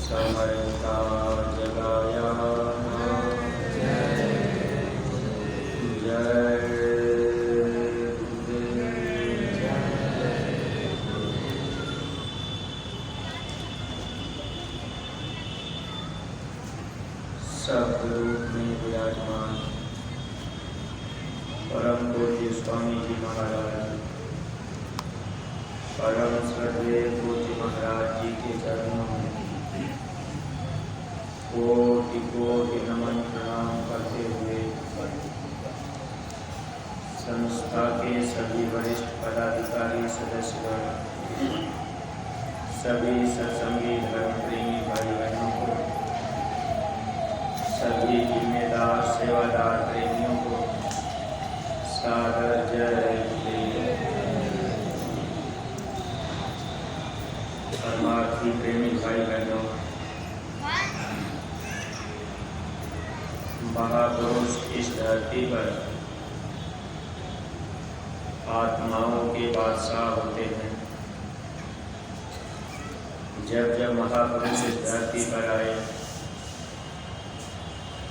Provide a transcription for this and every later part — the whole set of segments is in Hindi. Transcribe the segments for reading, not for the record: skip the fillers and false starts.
समर्था जगाया सब रूप में विराजमान परम पूज्य स्वामी जी महाराज, परम श्रद्धेय पूज्य महाराज जी के चरणों में कोटि कोटि नमन प्रणाम करते हुए संस्था के सभी वरिष्ठ पदाधिकारी सदस्यगण, सभी सत्संगी धर्म प्रेमी भाई बहनों को, सभी जिम्मेदार सेवादार प्रेमियों को सादर जय परमार्थी प्रेमी भाई बहनों, महापुरुष इस धरती पर आत्माओं के बादशाह होते हैं। जब जब महापुरुष इस धरती पर आए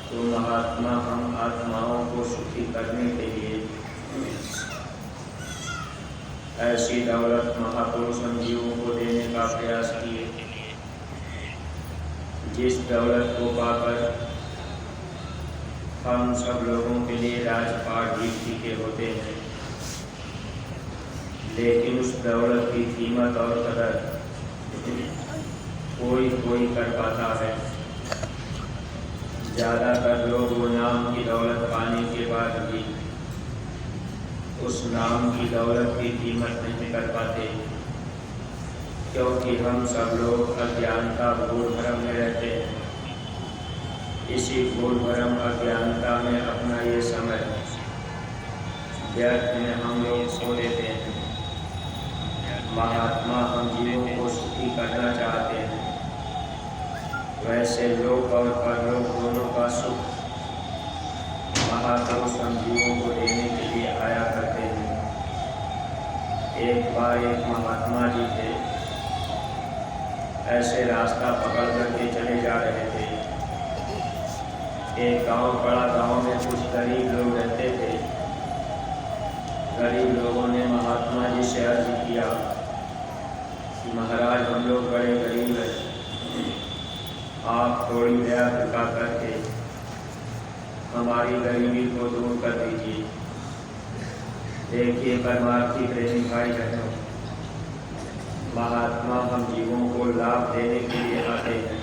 तो महात्मा हम आत्माओं को सुखी करने के लिए ऐसी दौलत महापुरुष हम जीवों को देने का प्रयास किए, जिस दौलत को पाकर हम सब लोगों के लिए राजपाट भी फीके होते हैं, लेकिन उस दौलत की कीमत और कदर कोई कोई कर पाता है। ज़्यादातर लोग वो नाम की दौलत पाने के बाद भी उस नाम की दौलत की कीमत नहीं कर पाते, क्योंकि हम सब लोग अज्ञानता भूल भ्रम में रहते हैं। इसी भूल भ्रम अज्ञानता में अपना ये समय व्यर्थ में हम लोग खो देते हैं। महात्मा हम जीवों को सुखी करना चाहते हैं, वैसे लोक और परलोक दोनों का सुख महापुरुष हम जीवों को देने के लिए आया करते हैं। एक बार एक महात्मा जी थे, ऐसे रास्ता पकड़ करके चले जा रहे थे। एक गांव, बड़ा गांव में कुछ गरीब लोग रहते थे। गरीब लोगों ने महात्मा जी से अर्ज किया कि महाराज हम लोग बड़े गरीब हैं, आप थोड़ी दया कृपा करके हमारी गरीबी को दूर कर दीजिए। देखिए परमार्थी प्रेमी भाई बहनों, महात्मा हम जीवों को लाभ देने के लिए आते हैं,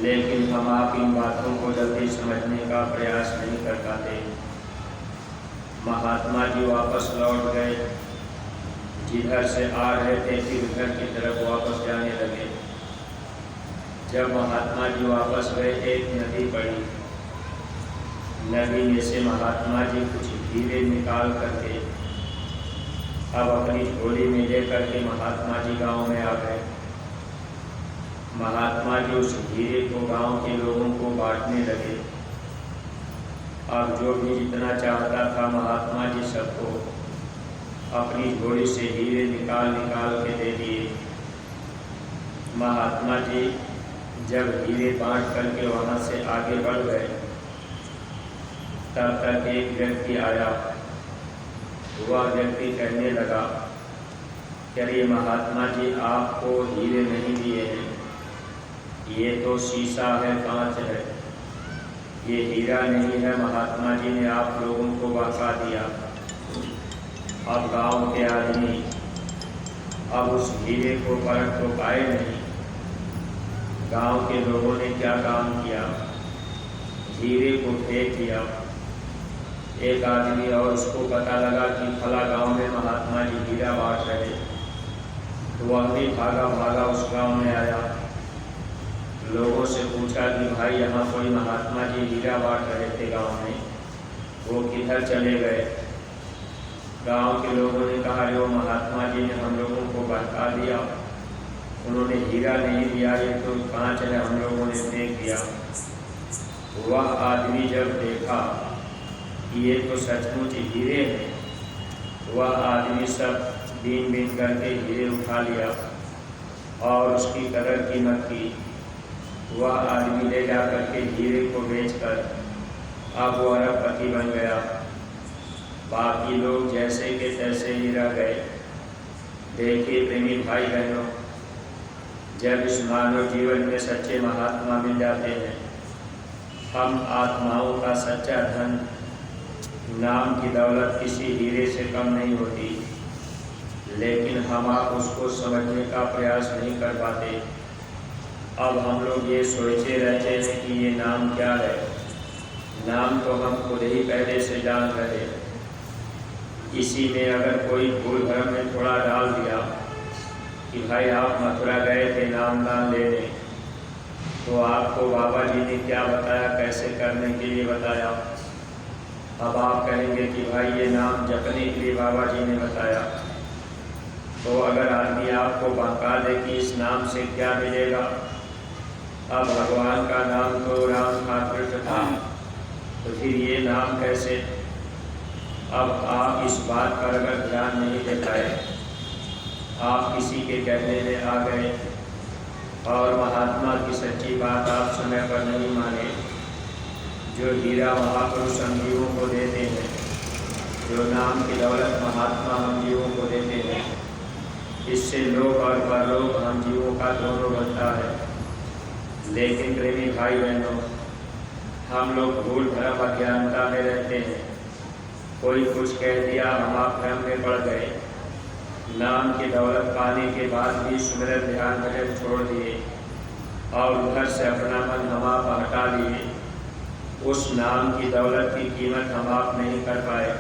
लेकिन हम आप इन बातों को जल्दी समझने का प्रयास नहीं कर पाते। महात्मा जी वापस लौट गए, जिधर से आ रहे थे फिर घर की तरफ वापस जाने लगे। जब महात्मा जी वापस गए, एक नदी पड़ी। नदी में से महात्मा जी कुछ हीरे निकाल करके अब अपनी झोली में लेकर के महात्मा जी गांव में आ गए। महात्मा जी उस हीरे को गांव के लोगों को बांटने लगे। अब जो भी जितना चाहता था महात्मा जी सबको अपनी झोली से हीरे निकाल निकाल के दे दिए। महात्मा जी जब हीरे बांट करके वहाँ से आगे बढ़ गए, तब तक एक व्यक्ति आया। वह व्यक्ति कहने लगा, चलिए महात्मा जी आपको हीरे नहीं दिए हैं, ये तो शीशा है, कांच है, ये हीरा नहीं है। महात्मा जी ने आप लोगों को बता दिया। अब गांव के आदमी अब उस हीरे को परख तो पाए नहीं। गांव के लोगों ने क्या काम किया, हीरे को फेंक दिया। एक आदमी और उसको पता लगा कि फला गांव में महात्मा जी हीरा बांट रहे, तो वह भी भागा भागा उस गांव में आया। लोगों से पूछा कि भाई यहाँ कोई महात्मा जी हीरा बांट रहे थे गांव में, वो किधर चले गए। गांव के लोगों ने कहा जो महात्मा जी ने हम लोगों को बता दिया, उन्होंने हीरा नहीं दिया, ये तो कांच है, हम लोगों ने फेंक दिया। वह आदमी जब देखा कि ये तो सचमुच हीरे हैं, वह आदमी सब बीन बीन करके हीरे उठा लिया और उसकी कदर कीमत की। वह आदमी ले जा करके हीरे को बेचकर अब वो अरबपति बन गया। बाकी लोग जैसे के तैसे ही रह गए। देखिए प्रेमी भाई बहनों, जब इस मानव जीवन में सच्चे महात्मा मिल जाते हैं, हम आत्माओं का सच्चा धन, नाम की दौलत किसी हीरे से कम नहीं होती, लेकिन हम आप उसको समझने का प्रयास नहीं कर पाते। अब हम लोग ये सोचते रहते हैं कि ये नाम क्या है। नाम तो हम खुद ही पहले से जान रहे। इसी में अगर कोई भूल भरम में थोड़ा डाल दिया कि भाई आप मथुरा गए थे नाम दान लेने, तो आपको बाबा जी ने क्या बताया, कैसे करने के लिए बताया। अब आप कहेंगे कि भाई ये नाम जपने के लिए बाबा जी ने बताया। तो अगर आदमी आपको बहका दे कि इस नाम से क्या मिलेगा, अब भगवान का नाम तो राम था, कृष्ण था, तो फिर ये नाम कैसे। अब आप इस बात पर अगर ध्यान नहीं दे पाए, आप किसी के कहने में आ गए और महात्मा की सच्ची बात आप समय पर नहीं माने, जो हीरा महापुरुष हम जीवों को देते हैं, जो नाम की दौलत महात्मा हम जीवों को देते हैं, इससे लोक और परलोक हम जीवों का दोनों बनता है। लेकिन प्रेमी भाई बहनों, हम लोग भूल भरम अज्ञानता में रहते हैं। कोई कुछ कह दिया, हम आप भ्रम में पड़ गए। नाम की दौलत पाने के बाद भी सुमिरन ध्यान भजन छोड़ दिए और उधर से अपना मन हम आप हटा लिए। उस नाम की दौलत की कीमत हम आप नहीं कर पाए।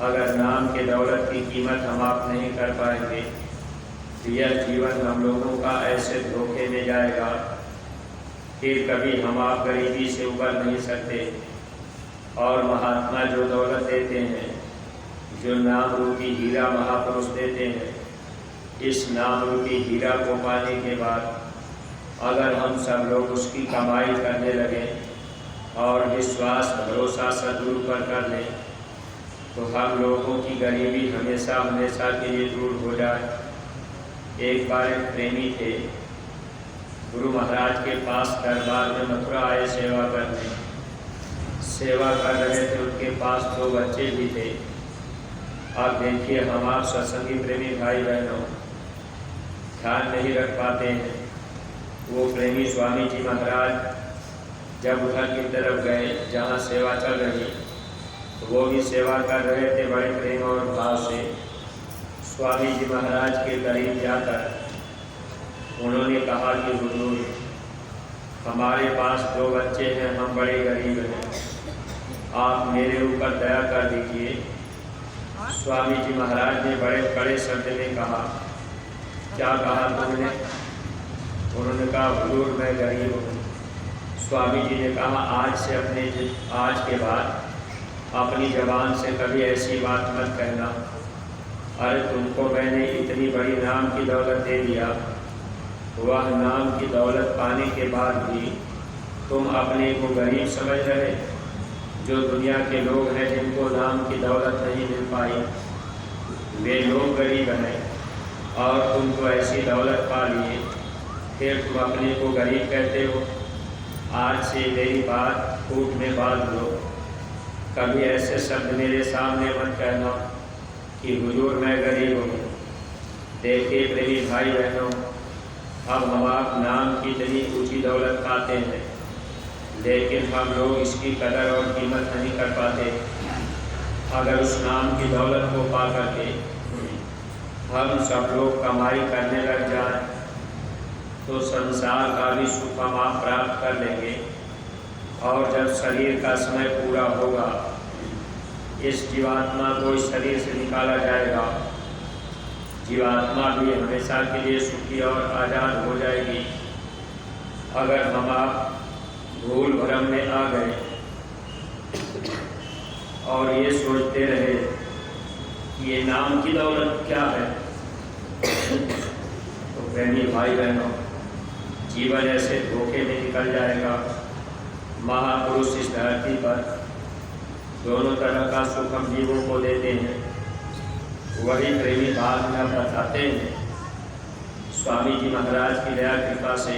अगर नाम के दौलत की कीमत हम आप नहीं कर पाएंगे, तो यह जीवन हम लोगों का ऐसे धोखे में जाएगा कि कभी हम आप गरीबी से उबर नहीं सकते। और महात्मा जो दौलत देते हैं, जो नाम रूपी हीरा महापुरुष देते हैं, इस नाम रूपी हीरा को पाने के बाद अगर हम सब लोग उसकी कमाई करने लगे और विश्वास भरोसा सदगुरु पर कर लें, तो हम लोगों की गरीबी हमेशा हमेशा के लिए दूर हो जाए। एक बार एक प्रेमी थे, गुरु महाराज के पास दरबार में मथुरा आए सेवा करने। सेवा कर रहे थे, उनके पास 2 बच्चे भी थे। अब देखिए, हम आप सत्संगी प्रेमी भाई बहनों ध्यान नहीं रख पाते हैं। वो प्रेमी स्वामी जी महाराज जब उधर की तरफ गए जहाँ सेवा चल रही, तो वो भी सेवा कर रहे थे बड़े प्रेम और भाव से। स्वामी जी महाराज के करीब जाकर उन्होंने कहा कि हुजूर, हमारे पास 2 बच्चे हैं, हम बड़े गरीब हैं, आप मेरे ऊपर दया कर दीजिए। स्वामी जी महाराज ने बड़े कड़े शब्द में कहा। क्या कहा तुमने? उन्होंने कहा, हुजूर मैं गरीब हूँ। स्वामी जी ने कहा, आज के बाद अपनी ज़बान से कभी ऐसी बात मत कहना। अरे तुमको मैंने इतनी बड़ी नाम की दौलत दे दिया, वह नाम की दौलत पाने के बाद भी तुम अपने को गरीब समझ रहे। जो दुनिया के लोग हैं जिनको नाम की दौलत नहीं मिल पाई, वे लोग गरीब हैं, और तुम तो ऐसी दौलत पा लिए, फिर तुम अपने को गरीब कहते हो। आज से मेरी बात फूट में बांध लो। कभी ऐसे शब्द मेरे सामने मत कहना कि हुजूर मैं गरीब हूँ। देखिए प्रेमी भाई बहनों, अब हम आप नाम की इतनी ऊँची दौलत पाते हैं, लेकिन हम लोग इसकी कदर और कीमत नहीं कर पाते। अगर उस नाम की दौलत को पा करके हम सब लोग कमाई करने लग जाएं, तो संसार का भी सुख हम आप प्राप्त कर लेंगे। और जब शरीर का समय पूरा होगा, इस जीवात्मा को इस शरीर से निकाला जाएगा। जीवात्मा भी हमेशा के लिए सुखी और आज़ाद हो जाएगी। अगर हम आप भूल भरम में आ गए और ये सोचते रहे कि ये नाम की दौलत क्या है, तो प्रेमी भाई बहनों, जीवन ऐसे धोखे में निकल जाएगा। महापुरुष इस धरती पर दोनों तरह का सुख हम जीवों को देते हैं। वही प्रेमी बाद में बताते हैं। स्वामी जी महाराज की दया कृपा से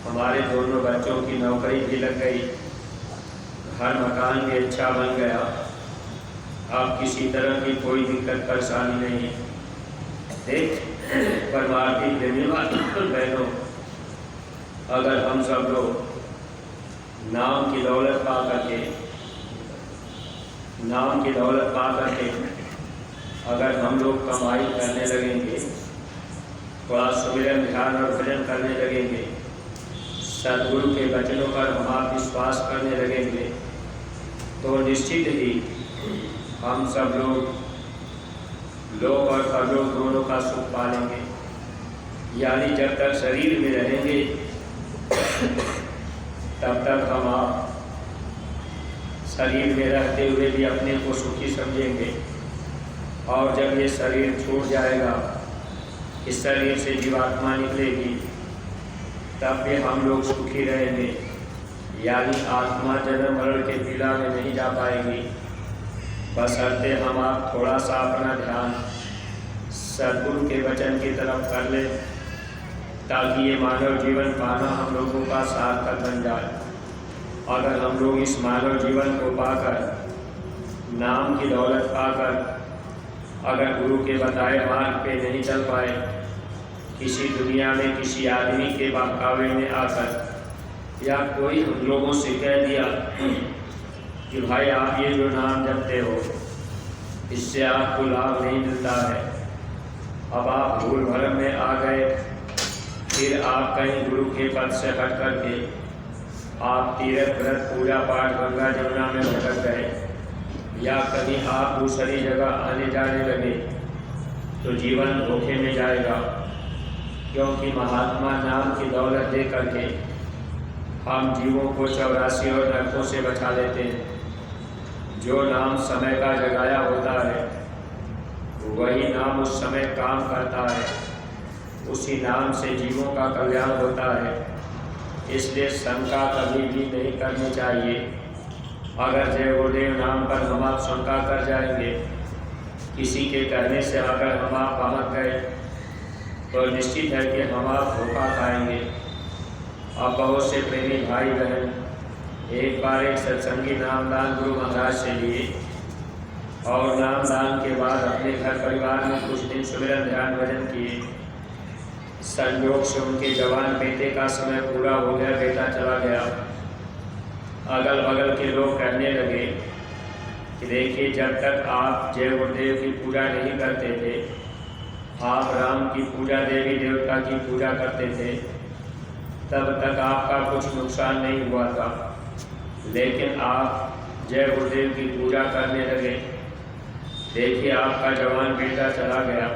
हमारे दोनों बच्चों की नौकरी भी लग गई, घर मकान भी अच्छा बन गया। अब किसी तरह की कोई दिक्कत परेशानी नहीं। देख परमार्थी प्रेमी बहनों, अगर हम सब लोग नाम की दौलत पा करके अगर हम लोग कमाई करने लगेंगे, थोड़ा सुमिरन ध्यान और भजन करने लगेंगे, सदगुरु के वचनों पर हम आप विश्वास करने लगेंगे, तो निश्चित ही हम सब लोक और परलोक दोनों का सुख पालेंगे। यानी जब तक शरीर में रहेंगे तब तक हम आप शरीर में रहते हुए भी अपने को सुखी समझेंगे, और जब ये शरीर छूट जाएगा, इस शरीर से जीवात्मा निकलेगी, तब भी हम लोग सुखी रहेंगे। यानी आत्मा जन्म मरण के पीड़ा में नहीं जा पाएगी। बशर्ते हम आप थोड़ा सा अपना ध्यान सद्गुरु के वचन की तरफ कर लें, ताकि ये मानव जीवन पाना हम लोगों का सार्थक बन जाए। अगर हम लोग इस मानव जीवन को पाकर, नाम की दौलत पाकर, अगर गुरु के बताए मार्ग पे नहीं चल पाए, किसी दुनिया में किसी आदमी के बहकावे में आकर, या कोई हम लोगों से कह दिया कि भाई आप ये जो नाम जपते हो इससे आपको लाभ नहीं मिलता है, अब आप भूल भरम में आ गए, फिर आप कहीं गुरु के पद से हट करके आप तीर्थ व्रत पूजा पाठ गंगा जमुना में भटक गए, या कहीं आप दूसरी जगह आने जाने लगे, तो जीवन धोखे में जाएगा। क्योंकि महात्मा नाम की दौलत दे करके हम जीवों को 84 और नरकों से बचा लेते हैं। जो नाम समय का जगाया होता है, वही नाम उस समय काम करता है, उसी नाम से जीवों का कल्याण होता है। इसलिए शंका कभी भी नहीं करनी चाहिए। अगर जय गुरुदेव नाम पर हम आप शंका कर जाएंगे, किसी के कहने से अगर हम आप पहुँच गए, तो निश्चित है कि हम आप धोखा खाएंगे। अब बहुत से प्रेमी भाई बहन एक बार एक सत्संगी नामदान गुरु महाराज से लिए, और नामदान के बाद अपने घर परिवार में कुछ दिन सुमिरन ध्यान भजन किए। संयोग से उनके जवान बेटे का समय पूरा हो गया, बेटा चला गया। अगल बगल के लोग कहने लगे कि देखिए, जब तक आप जय गुरुदेव की पूजा नहीं करते थे, आप राम की पूजा, देवी देवता की पूजा करते थे, तब तक आपका कुछ नुकसान नहीं हुआ था। लेकिन आप जय गुरुदेव की पूजा करने लगे, देखिए आपका जवान बेटा चला गया,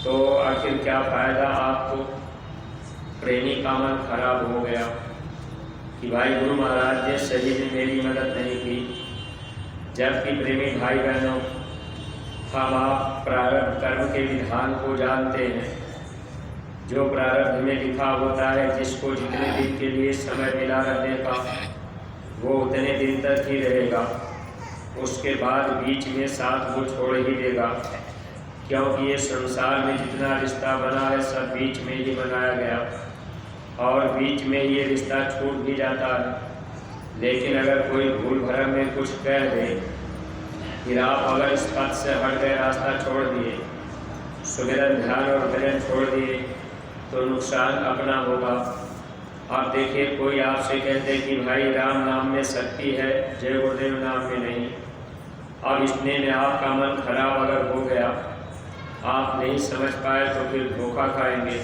तो आखिर क्या फ़ायदा? आपको प्रेमी का मन खराब हो गया कि भाई गुरु महाराज ने सही में मेरी मदद नहीं की। जबकि प्रेमी भाई बहनों, हम आप प्रारब्ध कर्म के विधान को जानते हैं। जो प्रारब्ध में लिखा होता है, जिसको जितने दिन के लिए समय मिला रहने का, वो उतने दिन तक ही रहेगा, उसके बाद बीच में साथ वो छोड़ ही देगा। क्योंकि ये संसार में जितना रिश्ता बना है, सब बीच में ही बनाया गया, और बीच में ये रिश्ता छूट भी जाता है। लेकिन अगर कोई भूल भरम में कुछ कह दे, फिर आप अगर इस पथ से हट गए, रास्ता छोड़ दिए, सुमिरन ध्यान और भजन छोड़ दिए, तो नुकसान अपना होगा। आप देखिए, कोई आपसे कहते कि भाई राम नाम में शक्ति है, जय गुरुदेव नाम में नहीं। अब इतने में आपका मन खराब अगर हो गया, आप नहीं समझ पाए, तो फिर धोखा खाएंगे।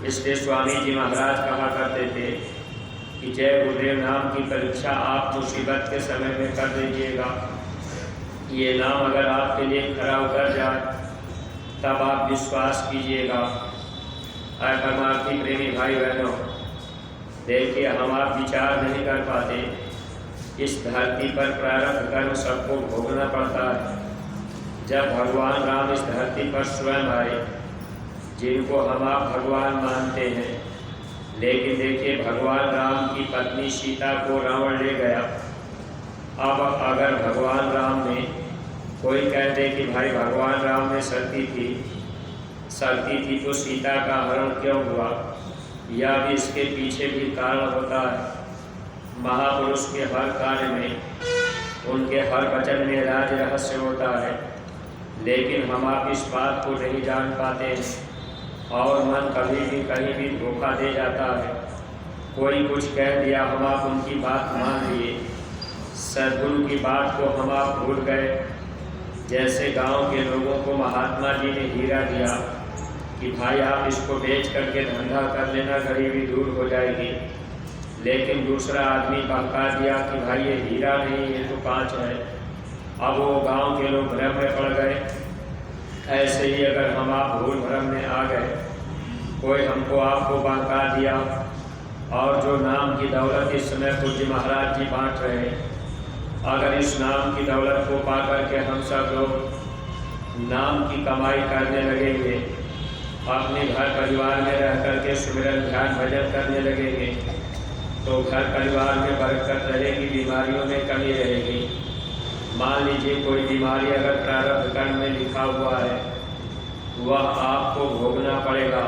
इसलिए स्वामी जी महाराज कहा करते थे कि जय गुरुदेव नाम की परीक्षा आप मुसीबत के समय में कर दीजिएगा। ये नाम अगर आपके लिए खरा उतर जाए, तब आप विश्वास कीजिएगा। परमार्थी प्रेमी भाई बहनों, देखिए, हम आप विचार नहीं कर पाते, इस धरती पर प्रारब्ध कर्म सबको भोगना पड़ता है। जब भगवान राम इस धरती पर स्वयं आए, जिनको हम आप भगवान मानते हैं, लेकिन देखिए, भगवान राम की पत्नी सीता को रावण ले गया। अब अगर भगवान राम में कोई कहते कि भाई भगवान राम में शक्ति थी, सकती थी तो सीता का हरण क्यों हुआ, यह भी इसके पीछे भी कारण होता है। महापुरुष के हर कार्य में, उनके हर वचन में राज रहस्य होता है, लेकिन हम आप इस बात को नहीं जान पाते हैं और मन कभी भी कहीं भी धोखा दे जाता है। कोई कुछ कह दिया, हम आप उनकी बात मान लिए, सद्गुरु की बात को हम आप भूल गए। जैसे गांव के लोगों को महात्मा जी ने हीरा दिया कि भाई आप इसको बेच करके धंधा कर लेना, गरीबी दूर हो जाएगी, लेकिन दूसरा आदमी बहका दिया कि भाई ये हीरा नहीं, ये तो कांच है। अब वो गांव के लोग भ्रम में पड़ गए। ऐसे ही अगर हम आप भूल भ्रम में आ गए, कोई हमको आपको बहका दिया, और जो नाम की दौलत इस समय पूज्य महाराज जी बांट रहे हैं, अगर इस नाम की दौलत को पा करके हम सब लोग नाम की कमाई करने लगेंगे, अपने घर परिवार में रह करके सुमिरन ध्यान भजन करने लगेंगे, तो घर परिवार में बरकत रहेगी, बीमारियों में कमी रहेगी। मान लीजिए कोई बीमारी अगर प्रारब्ध कर्म में लिखा हुआ है, वह आपको भोगना पड़ेगा,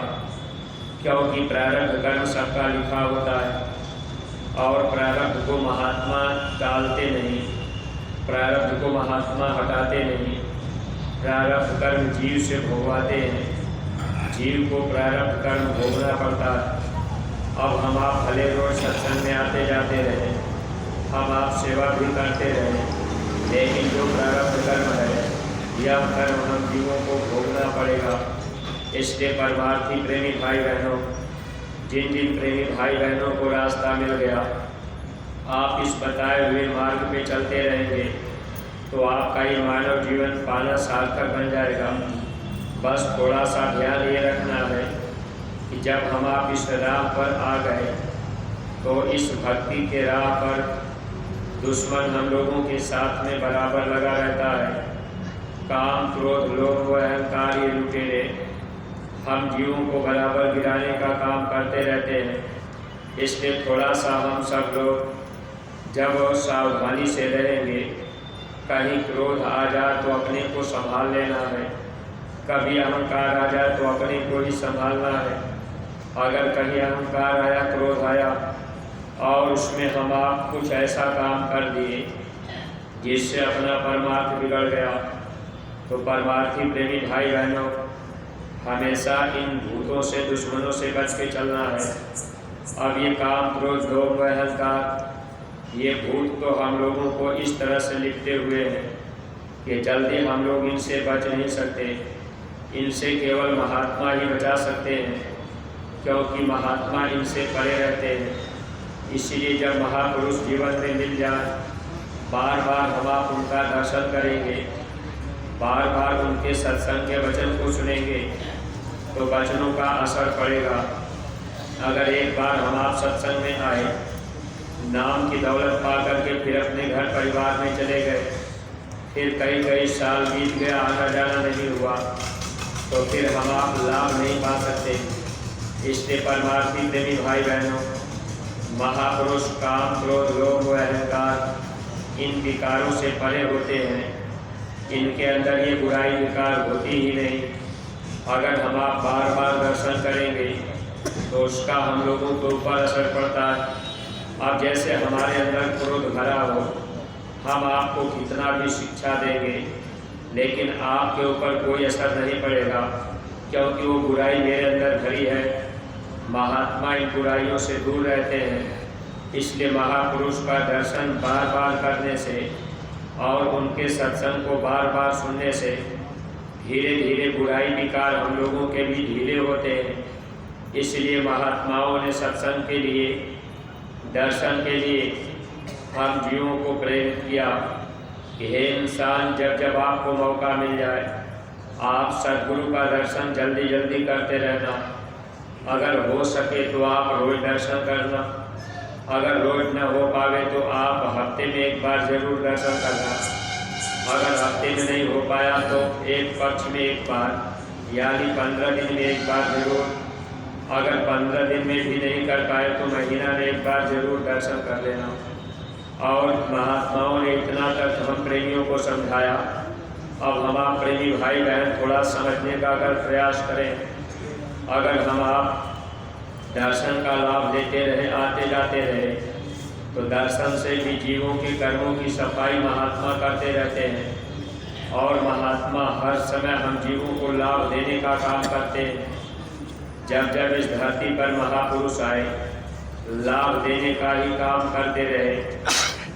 क्योंकि प्रारब्ध कर्म सबका लिखा होता है और प्रारब्ध को महात्मा डालते नहीं, प्रारब्ध को महात्मा हटाते नहीं। प्रारब्ध कर्म जीव से भोगवाते हैं, जीव को प्रारब्ध कर्म भोगना पड़ता है। अब हम आप भले रोज सत्संग में आते जाते रहे, हम आप सेवा भी करते रहे, लेकिन जो प्रारब्ध कर्म है यह कर्म हम जीवों को भोगना पड़ेगा। इसलिए परमार्थी प्रेमी भाई बहनों, जिन जिन प्रेमी भाई बहनों को रास्ता मिल गया, आप इस बताए हुए मार्ग पे चलते रहेंगे तो आपका ये मानव जीवन पाना सार्थक बन जाएगा। बस थोड़ा सा ध्यान ये रखना है कि जब हम आप इस राह पर आ गए तो इस भक्ति के राह पर दुश्मन हम लोगों के साथ में बराबर लगा रहता है। काम, क्रोध, लोभ व अहंकार ये लुटेरे हम जीवों को बराबर गिराने का काम करते रहते हैं। इसलिए थोड़ा सा हम सब लोग जब सावधानी से रहेंगे, कहीं क्रोध आ जाए तो अपने को संभाल लेना है, कभी अहंकार आ जाए तो अपने को ही संभालना है। अगर कहीं अहंकार आया, क्रोध आया और उसमें हम आप कुछ ऐसा काम कर दिए जिससे अपना परमार्थ बिगड़ गया, तो परमार्थी प्रेमी भाई बहनों, हमेशा इन भूतों से, दुश्मनों से बच के चलना है। अब ये काम, क्रोध, लोभ व अहंकार, ये भूत तो हम लोगों को इस तरह से लिपटे हुए हैं कि जल्दी हम लोग इनसे बच नहीं सकते। इनसे केवल महात्मा ही बचा सकते हैं, क्योंकि महात्मा इनसे परे रहते हैं। इसीलिए जब महापुरुष जीवन में मिल जाए, बार बार हम आप उनका दर्शन करेंगे, बार बार उनके सत्संग के वचन को सुनेंगे तो वचनों का असर पड़ेगा। अगर एक बार हम आप सत्संग में आए, नाम की दौलत पा करके फिर अपने घर परिवार में चले गए, फिर कई कई साल बीत गया, आना जाना नहीं हुआ, तो फिर हम आप लाभ नहीं पा सकते। इसलिए परमार्थी प्रेमी भाई बहनों, महापुरुष काम, क्रोध, लोभ व अहंकार इन विकारों से परे होते हैं। इनके अंदर ये बुराई विकार होती ही नहीं। अगर हम आप बार बार दर्शन करेंगे तो उसका हम लोगों के ऊपर असर पड़ता है। अब जैसे हमारे अंदर क्रोध भरा हो, हम आपको कितना भी शिक्षा देंगे लेकिन आपके ऊपर कोई असर नहीं पड़ेगा, क्योंकि वो बुराई मेरे अंदर भरी है। महात्मा इन बुराइयों से दूर रहते हैं। इसलिए महापुरुष का दर्शन बार बार करने से और उनके सत्संग को बार बार सुनने से धीरे धीरे बुराई विकार हम लोगों के भी ढीले होते हैं। इसलिए महात्माओं ने सत्संग के लिए, दर्शन के लिए हम जीवों को प्रेरित किया कि हे इंसान, जब जब आपको मौका मिल जाए आप सद्गुरु का दर्शन जल्दी जल्दी करते रहना। अगर हो सके तो आप रोज दर्शन करना, अगर रोज न हो पावे तो आप हफ्ते में एक बार जरूर दर्शन करना। अगर हफ्ते में नहीं हो पाया तो एक पक्ष में एक बार, यानी 15 दिन में एक बार जरूर। अगर 15 दिन में भी नहीं कर पाए तो महीना में एक बार जरूर दर्शन कर लेना। और महात्माओं ने इतना तक हम प्रेमियों को समझाया अब हम आप प्रेमी भाई बहन थोड़ा समझने का अगर प्रयास करें, अगर हम आप दर्शन का लाभ लेते रहे, आते जाते रहे, तो दर्शन से भी जीवों के कर्मों की सफाई महात्मा करते रहते हैं और महात्मा हर समय हम जीवों को लाभ देने का काम करते हैं। जब जब इस धरती पर महापुरुष आए, लाभ देने का ही काम करते रहे।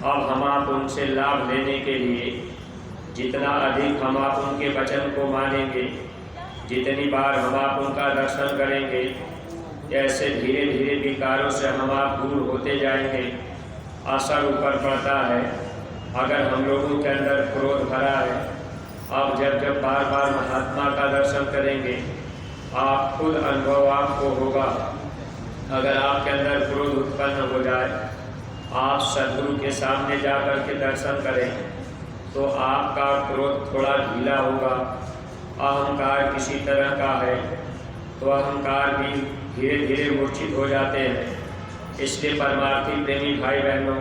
अब हम आप उनसे लाभ लेने के लिए जितना अधिक हम आप उनके वचन को मानेंगे, जितनी बार हम आप उनका दर्शन करेंगे, ऐसे धीरे धीरे विकारों से हम आप दूर होते जाएंगे। असर ऊपर पड़ता है। अगर हम लोगों के अंदर क्रोध भरा है, अब जब जब बार बार महात्मा का दर्शन करेंगे, आप खुद अनुभव आपको होगा। अगर आपके अंदर क्रोध उत्पन्न हो जाए, आप सद्गुरु के सामने जा कर के दर्शन करें, तो आपका क्रोध थोड़ा ढीला होगा। अहंकार किसी तरह का है तो अहंकार भी धीरे धीरे मूर्छित हो जाते हैं। इसलिए परमार्थी प्रेमी भाई बहनों,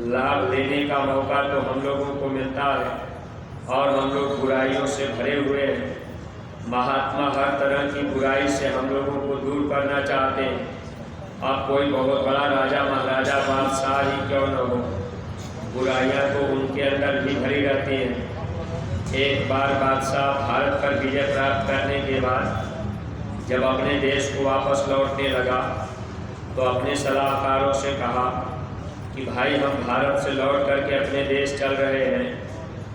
लाभ लेने का मौका तो हम लोगों को मिलता है और हम लोग बुराइयों से भरे हुए हैं। महात्मा हर तरह की बुराई से हम लोगों को दूर करना चाहते हैं। अब कोई बहुत बड़ा राजा महाराजा बादशाह ही क्यों न हो, बुराइयां तो उनके अंदर भी भरी रहती हैं। एक बार बादशाह भारत पर विजय प्राप्त करने के बाद जब अपने देश को वापस लौटने लगा, तो अपने सलाहकारों से कहा कि भाई हम भारत से लौट करके अपने देश चल रहे हैं,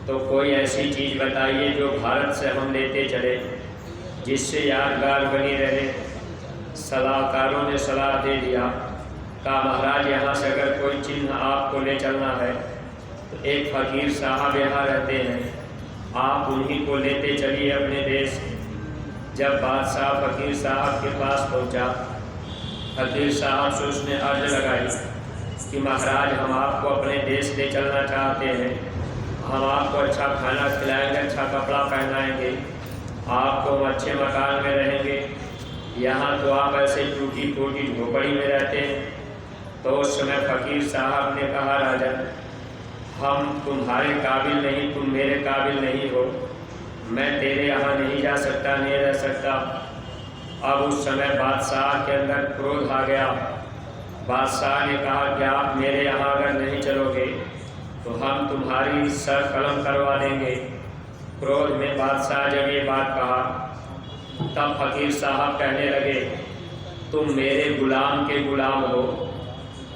तो कोई ऐसी चीज़ बताइए जो भारत से हम लेते चले, जिससे यादगार बनी रहे। सलाहकारों ने सलाह दे दिया, कहा महाराज यहाँ से अगर कोई चिन्ह आपको ले चलना है तो एक फ़कीर साहब यहाँ रहते हैं, आप उन्हीं को लेते चलिए अपने देश। जब बादशाह फ़कीर साहब के पास पहुँचा, फ़कीर साहब से उसने अर्ज लगाई कि महाराज हम आपको अपने देश ले चलना चाहते हैं, हम आपको अच्छा खाना खिलाएंगे, अच्छा कपड़ा पहनाएंगे, आपको हम अच्छे मकान में रहेंगे। यहाँ तो आप ऐसे टूटी फूटी झोपड़ी में रहते हैं। तो उस समय फ़कीर साहब ने कहा, राजन हम तुम्हारे काबिल नहीं, तुम मेरे काबिल नहीं हो, मैं तेरे यहाँ नहीं जा सकता, नहीं रह सकता। अब उस समय बादशाह के अंदर क्रोध आ गया। बादशाह ने कहा कि आप मेरे यहाँ अगर नहीं चलोगे तो हम तुम्हारी सर कलम करवा देंगे। क्रोध में बादशाह जब ये बात कहा, तब फ़कीर साहब कहने लगे, तुम मेरे गुलाम के गुलाम हो,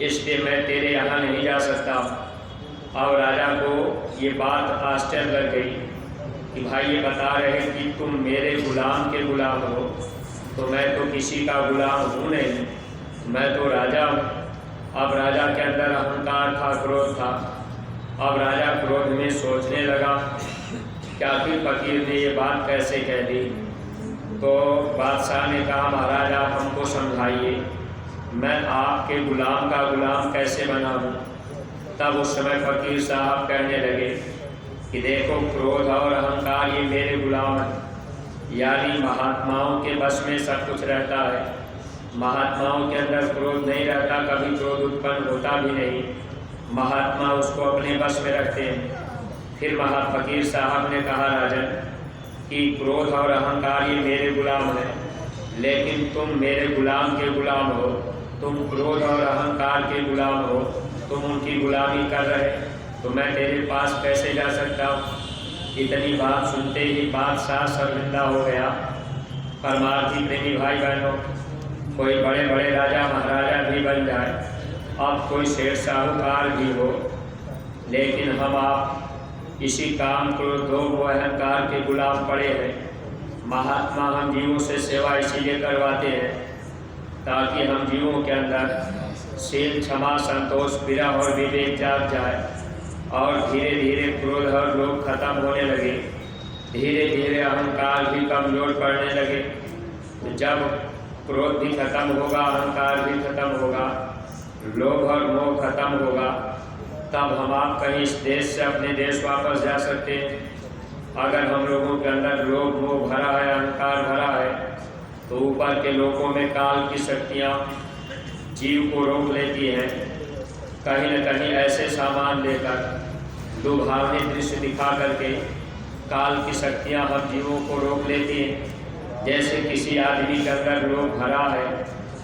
इसलिए मैं तेरे यहाँ नहीं जा सकता। अब राजा को ये बात आश्चर्य लग गई कि भाई ये बता रहे कि तुम मेरे गुलाम के गुलाम हो, तो मैं तो किसी का गुलाम हूँ नहीं, मैं तो राजा हूँ। अब राजा के अंदर अहंकार था, क्रोध था। अब राजा क्रोध में सोचने लगा कि आखिर फ़कीर ने ये बात कैसे कह दी। तो बादशाह ने कहा, महाराज आप हमको समझाइए, मैं आपके गुलाम का गुलाम कैसे बना हूँ। तब उस समय फ़कीर साहब कहने लगे कि देखो क्रोध और अहंकार ये मेरे गुलाम हैं, यानी महात्माओं के बस में सब कुछ रहता है। महात्माओं के अंदर क्रोध नहीं रहता, कभी क्रोध उत्पन्न होता भी नहीं, महात्मा उसको अपने बस में रखते हैं। फिर फ़कीर साहब ने कहा, राजन कि क्रोध और अहंकार ये मेरे गुलाम हैं, लेकिन तुम मेरे गुलाम के गुलाम हो, तुम क्रोध और अहंकार के गुलाम हो, तुम उनकी गुलामी कर रहे, तो मैं तेरे पास कैसे जा सकता हूँ। इतनी बात सुनते ही बादशाह शर्मिंदा हो गया। परमार्थी प्रेमी भाई बहनों, कोई बड़े बड़े राजा महाराजा भी बन जाए, अब कोई शेर साहूकार भी हो, लेकिन हम आप इसी काम क्रोध व अहंकार के गुलाम पड़े हैं। महात्मा हम जीवों से सेवा इसीलिए करवाते हैं ताकि हम जीवों के अंदर शील, क्षमा, संतोष, विरह और विवेक जाग जाए और धीरे धीरे क्रोध और लोभ खत्म होने लगे, धीरे धीरे अहंकार भी कमजोर पड़ने लगे। जब क्रोध भी खत्म होगा, अहंकार भी खत्म होगा, लोभ और मोह खत्म होगा, तब हम आप कहीं इस देश से अपने देश वापस जा सकते हैं। अगर हम लोगों के अंदर लोभ मोह भरा है, अहंकार भरा है, तो ऊपर के लोगों में काल की शक्तियाँ जीव को रोक लेती हैं। कहीं न कहीं ऐसे सामान लेकर, लुभावने दृश्य दिखा करके काल की शक्तियाँ हम जीवों को रोक लेती हैं। जैसे किसी आदमी के अंदर लोभ भरा है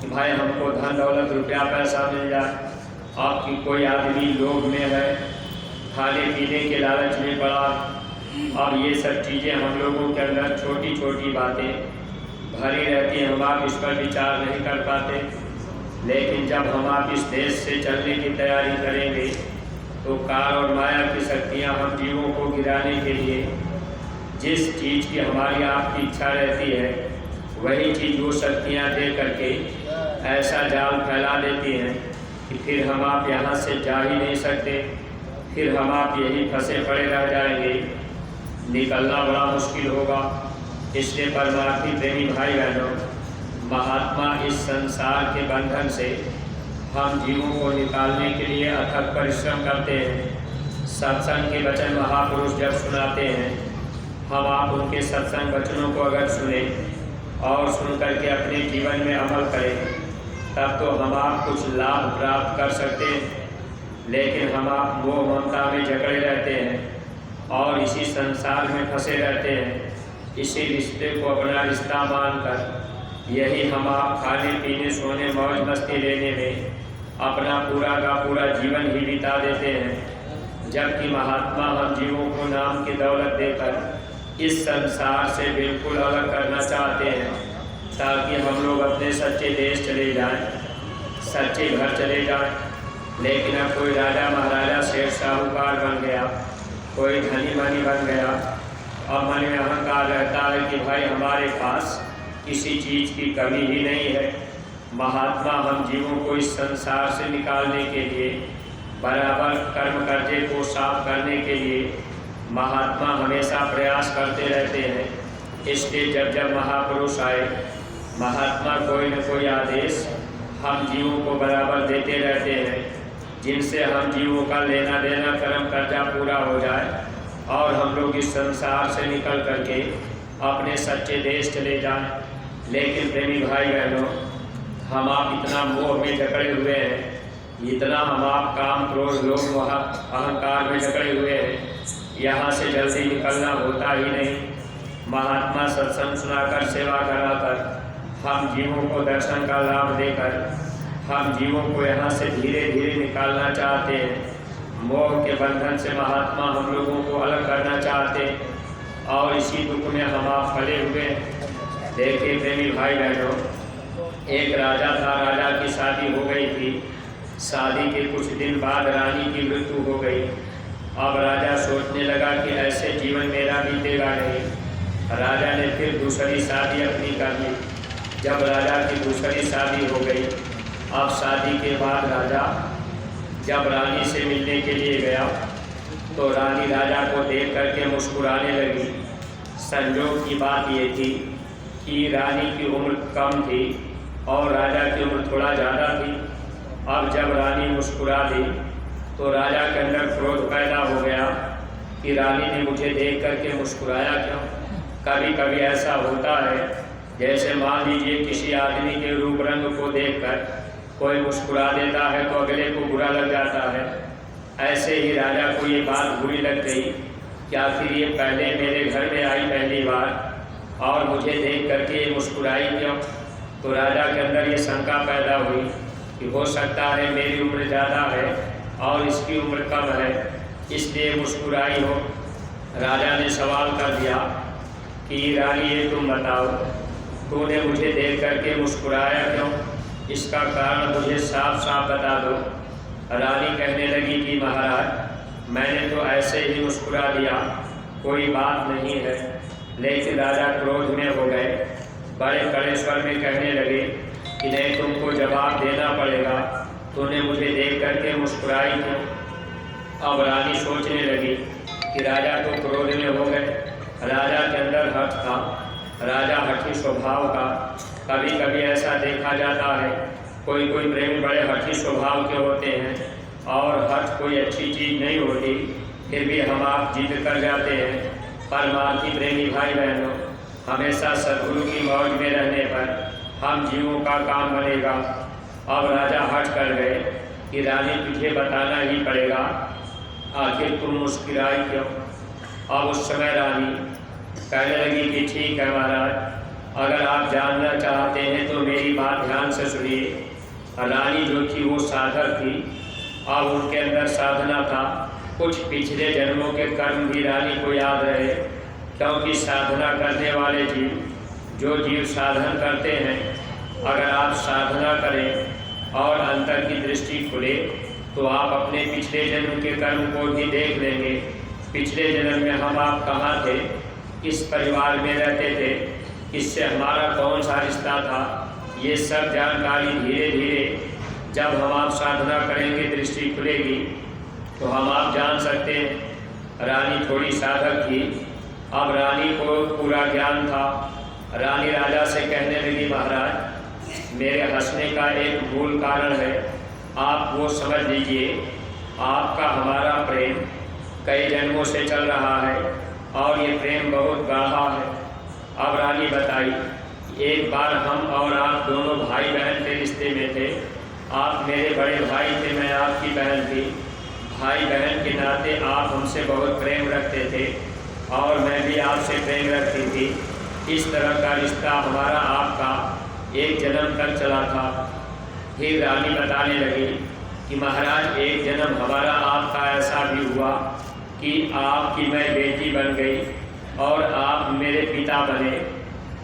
कि भाई हमको धन दौलत रुपया पैसा मिल जाए, आपकी कोई आदमी लोभ में है, खाने पीने के लालच में पड़ा, और ये सब चीज़ें हम लोगों के अंदर छोटी छोटी बातें भरी रहती हैं, हम आप इस पर विचार नहीं कर पाते। लेकिन जब हम आप इस देश से चलने की तैयारी करेंगे तो काल और माया की शक्तियाँ हम जीवों को गिराने के लिए जिस चीज़ की हमारी आपकी इच्छा रहती है वही चीज़ वो शक्तियाँ दे करके ऐसा जाल फैला देती हैं कि फिर हम आप यहाँ से जा ही नहीं सकते, फिर हम आप यही फंसे पड़े रह जाएंगे, निकलना बड़ा मुश्किल होगा। इसलिए परमार्थी प्रेमी भाई बहनों, महात्मा इस संसार के बंधन से हम जीवों को निकालने के लिए अथक परिश्रम करते हैं। सत्संग के वचन महापुरुष जब सुनाते हैं, हम आप उनके सत्संग वचनों को अगर सुने और सुन करके अपने जीवन में अमल करें तब तो हम आप कुछ लाभ प्राप्त कर सकते हैं। लेकिन हम आप मोह ममता में जकड़े रहते हैं और इसी संसार में फंसे रहते हैं। इसी रिश्ते को अपना रिश्ता मानकर यही हम आप खाने पीने सोने मौज मस्ती लेने में अपना पूरा का पूरा जीवन ही बिता देते हैं। जबकि महात्मा हम जीवों को नाम की दौलत देकर इस संसार से बिल्कुल अलग करना चाहते हैं, ताकि हम लोग अपने सच्चे देश चले जाएं, सच्चे घर चले जाएं। लेकिन अब कोई राजा महाराजा शेर साहूकार बन गया, कोई धनी मनी बन गया और मन में अहंकार रहता है कि भाई हमारे पास किसी चीज़ की कमी ही नहीं है। महात्मा हम जीवों को इस संसार से निकालने के लिए, बराबर कर्म कर्जे को साफ करने के लिए महात्मा हमेशा प्रयास करते रहते हैं। इसलिए जब जब महापुरुष आए, महात्मा कोई न कोई आदेश हम जीवों को बराबर देते रहते हैं, जिनसे हम जीवों का लेना देना कर्म कर्जा पूरा हो जाए और हम लोग इस संसार से निकल करके अपने सच्चे देश चले जाएं। लेकिन प्रेमी भाई बहनों, हम आप इतना मोह में जकड़े हुए हैं, इतना हम आप काम क्रोध लोभ अहंकार में जकड़े हुए हैं, यहाँ से जल्दी निकलना होता ही नहीं। महात्मा सत्संग सुनाकर सेवा कराकर हम जीवों को दर्शन का लाभ देकर हम जीवों को यहाँ से धीरे धीरे निकालना चाहते हैं। मोह के बंधन से महात्मा हम लोगों को अलग करना चाहते हैं और इसी दुख में हम आप फले हुए। देखिए प्रेमी भाई बहनों, एक राजा था, राजा की शादी हो गई थी। शादी के कुछ दिन बाद रानी की मृत्यु हो गई। अब राजा सोचने लगा कि ऐसे जीवन मेरा बीतेगा नहीं। राजा ने फिर दूसरी शादी अपनी कर ली। जब राजा की दूसरी शादी हो गई, अब शादी के बाद राजा जब रानी से मिलने के लिए गया तो रानी राजा को देख करके मुस्कुराने लगी। संजोग की बात ये थी कि रानी की उम्र कम थी और राजा की उम्र थोड़ा ज़्यादा थी। अब जब रानी मुस्कुरा दी तो राजा के अंदर क्रोध पैदा हो गया कि रानी ने मुझे देख करके मुस्कुराया क्यों। कभी कभी ऐसा होता है, जैसे मान लीजिए किसी आदमी के रूप रंग को देखकर कोई मुस्कुरा देता है तो अगले को बुरा लग जाता है। ऐसे ही राजा को ये बात बुरी लग गई कि आखिर ये पहले मेरे घर में आई पहली बार और मुझे देख करके ये मुस्कुराई क्यों। तो राजा के अंदर ये शंका पैदा हुई कि हो सकता है मेरी उम्र ज़्यादा है और इसकी उम्र कम है, इसलिए मुस्कुराई हो। राजा ने सवाल कर दिया कि रानी ये तुम बताओ, तूने मुझे देख करके मुस्कुराया क्यों, इसका कारण मुझे साफ साफ बता दो। रानी कहने लगी कि महाराज मैंने तो ऐसे ही मुस्कुरा दिया, कोई बात नहीं है। लेकिन राजा क्रोध में हो गए, बड़े कड़े स्वर में कहने लगे कि नहीं, तुमको जवाब देना पड़ेगा, तूने मुझे देख करके मुस्कुराई क्यों। अब रानी सोचने लगी कि राजा तो क्रोध में हो गए, राजा के अंदर हठ था, राजा हठी स्वभाव का। कभी कभी ऐसा देखा जाता है, कोई कोई प्रेमी बड़े हठी स्वभाव के होते हैं और हठ कोई अच्छी चीज़ नहीं होती, फिर भी हम आप जिद कर जाते हैं। परमार्थी प्रेमी भाई बहनों, हमेशा सद्गुरु की मौज में रहने पर हम जीवों का काम बनेगा। अब राजा हट कर गए कि रानी तुझे बताना ही पड़ेगा, आखिर तुम मुस्कुराई क्यों। अब उस समय रानी कहने लगी कि ठीक है महाराज, अगर आप जानना चाहते हैं तो मेरी बात ध्यान से सुनिए। रानी जो थी वो साधक थी, अब उनके अंदर साधना था। कुछ पिछले जन्मों के कर्म भी रानी को याद रहे, क्योंकि साधना करने वाले जीव, जो जीव साधन करते हैं, अगर आप साधना करें और अंतर की दृष्टि खुले तो आप अपने पिछले जन्म के कर्म को भी देख लेंगे। पिछले जन्म में हम आप कहाँ थे, किस परिवार में रहते थे, किससे हमारा कौन सा रिश्ता था, ये सब जानकारी धीरे धीरे जब हम आप साधना करेंगे, दृष्टि खुलेगी तो हम आप जान सकते हैं। रानी थोड़ी साधक थी, अब रानी को पूरा ज्ञान था। रानी राजा से कहने लगी, महाराज मेरे हंसने का एक मूल कारण है, आप वो समझ लीजिए। आपका हमारा प्रेम कई जन्मों से चल रहा है और ये प्रेम बहुत गाढ़ा है। अब रानी बताई, एक बार हम और आप दोनों भाई बहन के रिश्ते में थे। आप मेरे बड़े भाई थे, मैं आपकी बहन थी। भाई बहन के नाते आप हमसे बहुत प्रेम रखते थे और मैं भी आपसे प्रेम रखती थी। इस तरह का रिश्ता हमारा आपका एक जन्म तक चला था। फिर रानी बताने लगी कि महाराज एक जन्म हमारा आपका ऐसा भी हुआ कि आपकी मैं बेटी बन गई और आप मेरे पिता बने।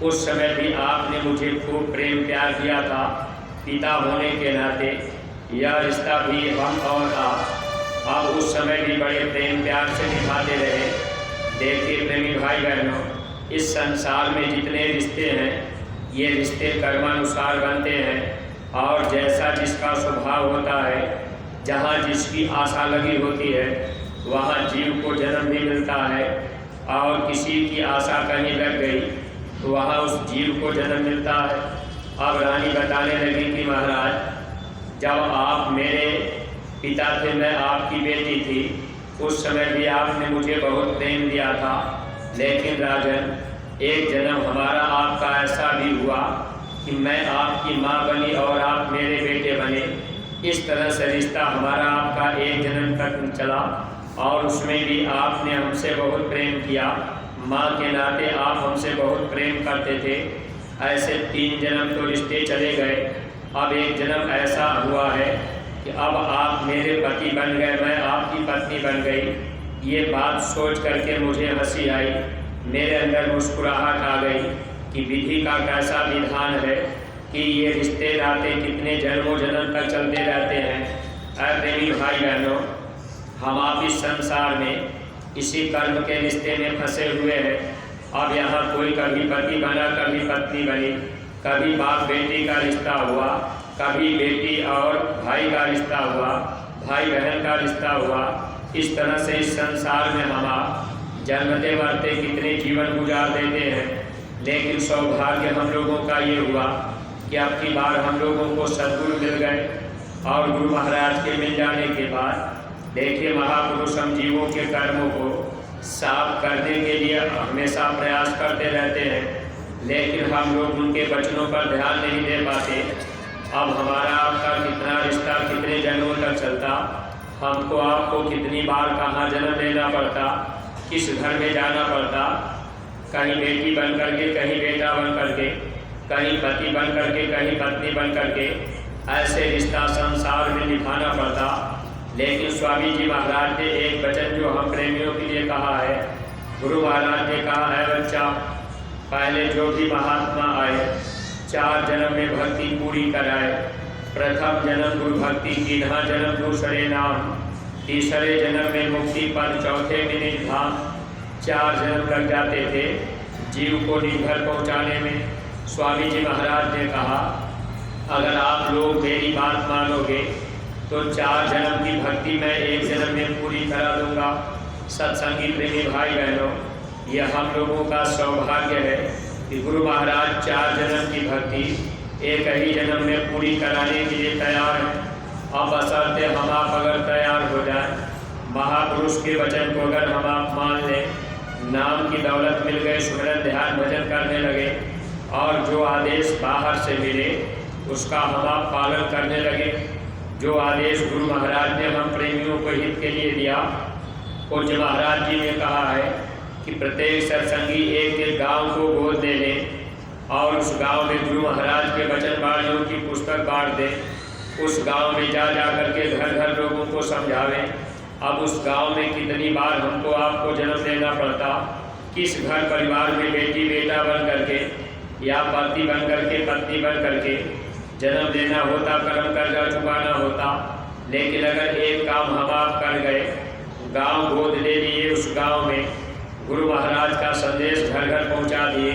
उस समय भी आपने मुझे खूब प्रेम प्यार दिया था। पिता होने के नाते यह रिश्ता भी हम और आप उस समय भी बड़े प्रेम प्यार से निभाते रहे। देखिए प्रेमी भाई बहनों, इस संसार में जितने रिश्ते हैं, ये रिश्ते कर्मानुसार बनते हैं और जैसा जिसका स्वभाव होता है, जहाँ जिसकी आशा लगी होती है, वहाँ जीव को जन्म भी मिलता है। और किसी की आशा कहीं लग गई तो वहाँ उस जीव को जन्म मिलता है। अब रानी बताने लगी कि महाराज जब आप मेरे पिता थे, मैं आपकी बेटी थी, उस समय भी आपने मुझे बहुत प्रेम दिया था। लेकिन राजन, एक जन्म हमारा आपका ऐसा भी हुआ कि मैं आपकी माँ बनी और आप मेरे बेटे बने। इस तरह से रिश्ता हमारा आपका एक जन्म तक चला और उसमें भी आपने हमसे बहुत प्रेम किया। माँ के नाते आप हमसे बहुत प्रेम करते थे। ऐसे 3 जन्म तो रिश्ते चले गए। अब एक जन्म ऐसा हुआ है कि अब आप मेरे पति बन गए, मैं आपकी पत्नी बन गई। ये बात सोच करके मुझे हंसी आई, मेरे अंदर मुस्कुराहट आ गई कि विधि का कैसा विधान है कि ये रिश्ते नाते कितने जन्मों जन्म तक चलते रहते हैं। ऐ प्रेमी भाई बहनों, हम आप इस संसार में इसी कर्म के रिश्ते में फंसे हुए हैं। अब यहाँ कोई कभी पति बना, कभी पत्नी बनी, कभी बाप बेटी का रिश्ता हुआ, कभी बेटी और भाई का रिश्ता हुआ, भाई बहन का रिश्ता हुआ। इस तरह से इस संसार में हम आप जन्मते मरते कितने जीवन गुजार देते हैं। लेकिन सौभाग्य हम लोगों का ये हुआ कि अब की बार हम लोगों को सद्गुरु मिल गए और गुरु महाराज के मिल जाने के बाद देखिए महापुरुष हम जीवों के कर्मों को साफ करने के लिए हमेशा प्रयास करते रहते हैं, लेकिन हम लोग उनके वचनों पर ध्यान नहीं दे पाते। अब हमारा आपका कितना रिश्ता कितने जन्मों तक चलता, हमको आपको कितनी बार कहाँ जन्म लेना पड़ता, किस घर में जाना पड़ता, कहीं बेटी बन करके, कहीं बेटा बन करके, कहीं पति बन करके, कहीं पत्नी बन करके, ऐसे रिश्ता संसार में निभाना पड़ता। लेकिन स्वामी जी महाराज ने एक वचन जो हम प्रेमियों के लिए कहा है, गुरु महाराज ने कहा है, बच्चा पहले जो भी महात्मा आए 4 जन्म में भक्ति पूरी कराए। प्रथम जन्म गुरु भक्ति की, 9 जन्म दूसरे नाम, तीसरे जन्म में मुक्ति पद, चौथे में निज धाम। 4 जन्म लग जाते थे जीव को निघर पहुँचाने में। स्वामी जी महाराज ने कहा, अगर आप लोग मेरी बात मानोगे तो 4 जन्म की भक्ति मैं 1 जन्म में पूरी करा दूंगा। सत्संगी प्रेमी भाई बहनों, यह हम लोगों का सौभाग्य है कि गुरु महाराज 4 जन्म की भक्ति 1 ही जन्म में पूरी कराने के लिए तैयार हैं। अब बशर्ते हम आप अगर तैयार हो जाए, महापुरुष के वचन को अगर हम आप मान लें, नाम की दौलत मिल गए, सुमिरन ध्यान भजन करने लगे और जो आदेश बाहर से मिले उसका हम आप पालन करने लगे। जो आदेश गुरु महाराज ने हम प्रेमियों को हित के लिए दिया, पूज्य महाराज जी ने कहा है कि प्रत्येक सत्संगी एक एक गांव को गोद दे लें और उस गांव में गुरु महाराज के वचन वाणियों की पुस्तक बांट दें। उस गांव में जा करके घर घर लोगों को समझावें। अब उस गांव में कितनी बार हमको आपको जन्म देना पड़ता, किस घर परिवार में बेटी बेटा बन करके या पति बन करके पत्नी बन करके जन्म देना होता, कर्म कर्जा चुकाना होता। लेकिन अगर एक काम हम आप कर गए, गांव गोद ले लिए, उस गांव में गुरु महाराज का संदेश घर घर पहुंचा दिए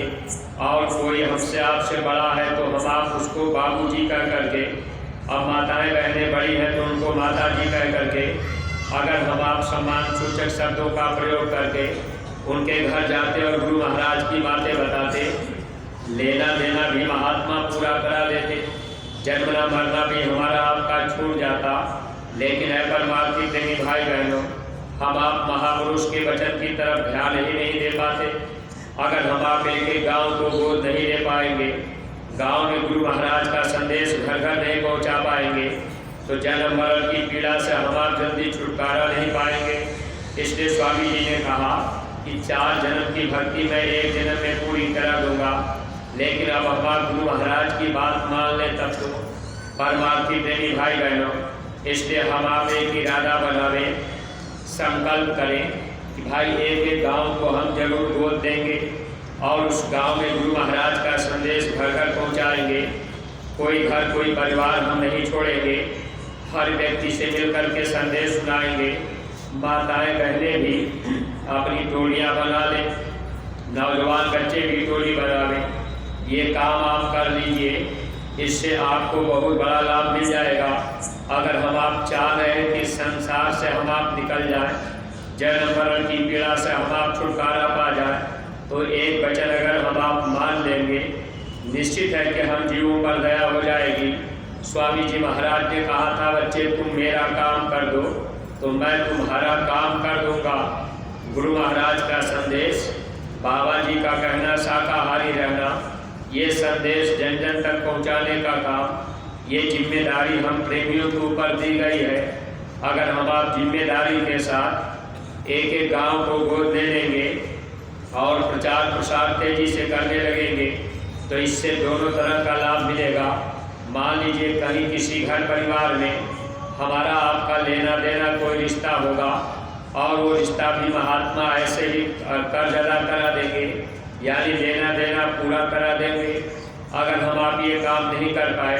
और कोई हमसे आपसे बड़ा है तो हम आप उसको बाबूजी कह करके, अब माताएं बहनें बड़ी हैं तो उनको माता जी कह करके, अगर हम आप सम्मान सूचक शब्दों का प्रयोग करके उनके घर जाते और गुरु महाराज की बातें बताते, लेना देना भी महात्मा पूरा करा देते, जन्मना मरना भी हमारा आपका छूट जाता। लेकिन है परमार्थी प्रेमी भाई बहनों, हम आप महापुरुष के वचन की तरफ ध्यान ही नहीं दे पाते। अगर हम आप एक एक गाँव को गोद नहीं दे पाएंगे, गांव में गुरु महाराज का संदेश घर घर नहीं पहुंचा पाएंगे, तो जन्म मरण की पीड़ा से हम आप जल्दी छुटकारा नहीं पाएंगे। इसलिए स्वामी जी ने कहा कि 4 जन्म की भक्ति मैं एक जन्म में पूरी करा दूंगा। लेकिन अब हम आप गुरु महाराज की बात मान लें तब तो परमार्थी प्रेमी भाई बहनों, इसलिए हम आप एक इरादा बनावें, संकल्प करें कि भाई एक एक गाँव को हम जरूर गोद देंगे और उस गांव में गुरु महाराज का संदेश घर घर पहुंचाएंगे। कोई घर कोई परिवार हम नहीं छोड़ेंगे, हर व्यक्ति से मिलकर के संदेश सुनाएंगे। माताएं बहनें भी अपनी टोलियां बना लें, नौजवान बच्चे भी टोली बनावें। ये काम आप कर लीजिए, इससे आपको बहुत बड़ा लाभ मिल जाएगा। अगर हम आप चाह रहे हैं कि संसार से हम आप निकल जाएं, जन्म मरण की पीड़ा से हम आप छुटकारा पा जाए, तो एक वचन अगर हम आप मान लेंगे, निश्चित है कि हम जीवों पर दया हो जाएगी। स्वामी जी महाराज ने कहा था, बच्चे तुम मेरा काम कर दो तो मैं तुम्हारा काम कर दूंगा। गुरु महाराज का संदेश, बाबा जी का कहना शाकाहारी रहना, ये संदेश जन जन तक पहुंचाने का काम, ये जिम्मेदारी हम प्रेमियों के ऊपर दी गई है। अगर हम आप जिम्मेदारी के साथ एक एक गाँव को गोद ले लेंगे और प्रचार प्रसार तेजी से करने लगेंगे, तो इससे दोनों तरह का लाभ मिलेगा। मान लीजिए कहीं किसी घर परिवार में हमारा आपका लेना देना कोई रिश्ता होगा और वो रिश्ता भी महात्मा ऐसे ही कर्ज अदा करा देंगे, यानी लेना देना पूरा करा देंगे। अगर हम आप ये काम नहीं कर पाए